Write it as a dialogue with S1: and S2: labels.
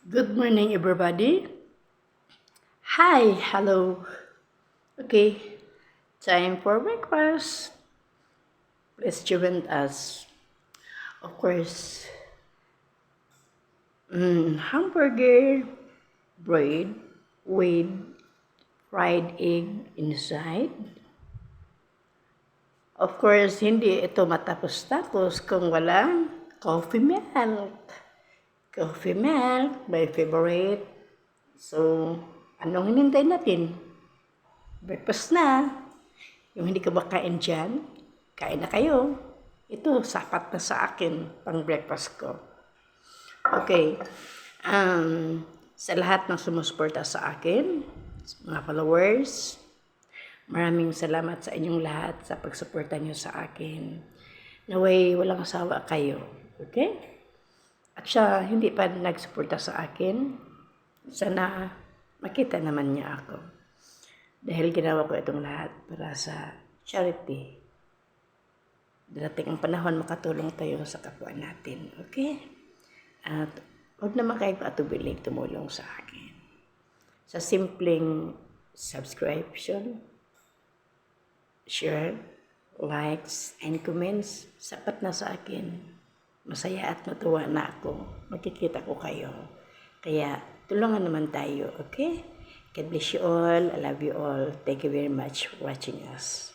S1: Good morning, everybody. Hi, hello. Okay, time for breakfast. Let's join us. Of course, hamburger, bread with fried egg inside. Of course, hindi ito matapos-tapos kung walang coffee milk. Coffee milk, my favorite. So, anong hinintay natin? Breakfast na. Yung hindi ka ba kain dyan, kain na kayo. Ito, sapat na sa akin, pang breakfast ko. Okay. Sa lahat ng sumusuporta sa akin, mga followers, maraming salamat sa inyong lahat sa pagsuporta nyo sa akin. Naway, walang asawa kayo. Okay? At siya, hindi pa nagsuporta sa akin. Sana makita naman niya ako. Dahil ginawa ko itong lahat para sa charity. Darating ang panahon, makatulong tayo sa kapwa natin. Okay? At huwag naman kayo atubiling tumulong sa akin. Sa simpleng subscription, share, likes, and comments, sapat na sa akin. Masaya at matuwa na ako. Makikita ko kayo. Kaya tulungan naman tayo, okay? God bless you all. I love you all. Thank you very much for watching us.